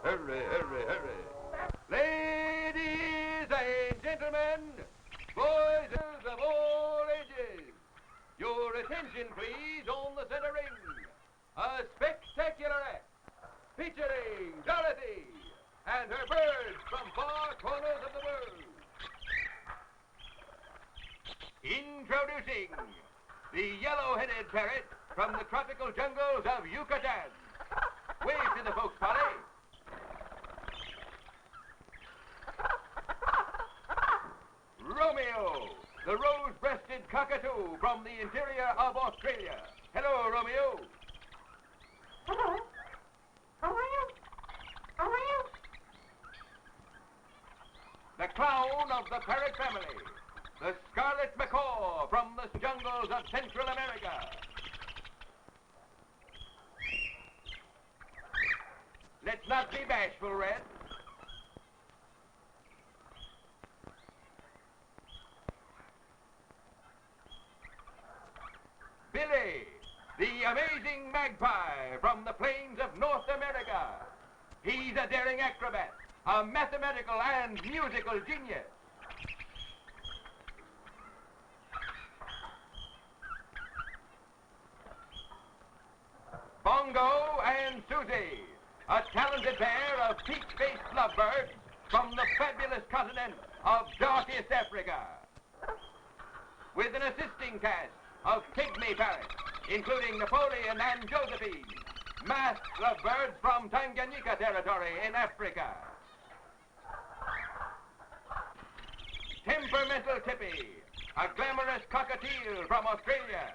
Hurry, hurry, hurry. Ladies and gentlemen, boys and girls of all ages, your attention please on the center ring. A spectacular act featuring Dorothy and her birds from far corners of the world. Introducing the yellow-headed parrot from the tropical jungles of Yucatan. Wave to the folks, Polly. Romeo, the rose-breasted cockatoo from the interior of Australia. Hello, Romeo. Hello. How are you? How are you? The clown of the parrot family, the scarlet macaw from the jungles of Central America. Let's not be bashful, Red. Billy, the amazing magpie from the plains of North America. He's a daring acrobat, a mathematical and musical genius. Bongo and Susie, a talented pair of peach-faced lovebirds from the fabulous continent of darkest Africa. With an assisting cast of pygmy parrots, including Napoleon and Josephine, masked lovebirds from Tanganyika territory in Africa. Temperamental Tippy, a glamorous cockatoo from Australia.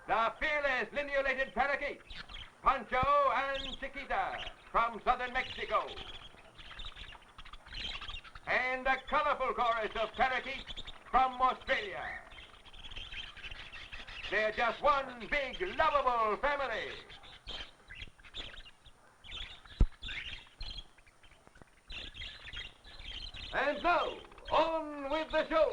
The fearless lineolated parakeets, Pancho and Chiquita from southern Mexico. And a colorful chorus of parakeets from Australia. They're just one big, lovable family. And now, on with the show.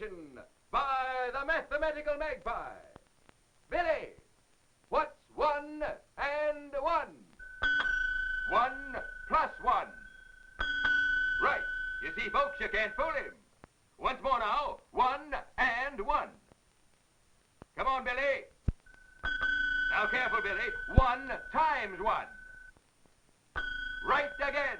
demonstration by the mathematical Magpie. Billy, what's 1 and 1? 1 plus 1. Right. You see, folks, you can't fool him. Once more now, 1 and 1. Come on, Billy. Now, careful, Billy. 1 times 1. Right again.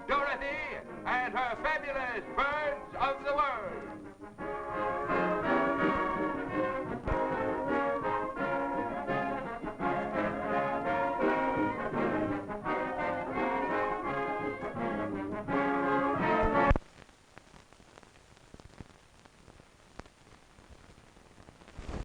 Dorothy and her fabulous birds of the world.